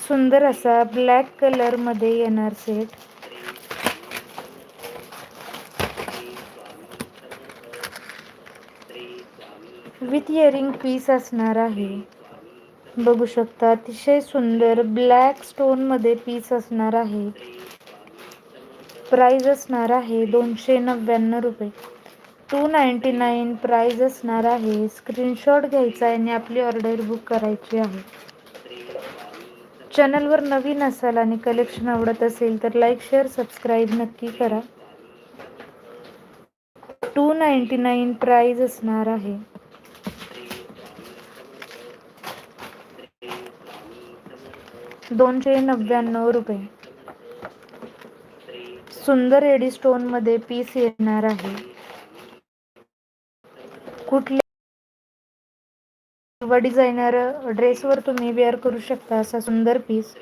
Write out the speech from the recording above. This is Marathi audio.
सुंदर असा ब्लॅक कलर मध्ये येणार सेट. विथ इयरिंग पीस असणार आहे. बघू शकता अतिशय सुंदर ब्लॅक स्टोन मध्ये पीस असणार आहे. प्राइस असणार आहे 299 रुपये. 299 प्राइस असणार आहे. स्क्रीनशॉट घ्यायचा आहे आणि आपली ऑर्डर बुक करायची आहे. चॅनलवर नवीन असाल आणि कलेक्शन आवडत असेल तर लाईक शेअर सबस्क्राईब नक्की करा. 299 प्राइस असणार आहे. ₹299. सुंदर एडी स्टोन मध्ये पीस येणार आहे. कुठल्या डिझायनर ड्रेसवर तुम्ही वेअर करू शकता असा सुंदर पीस.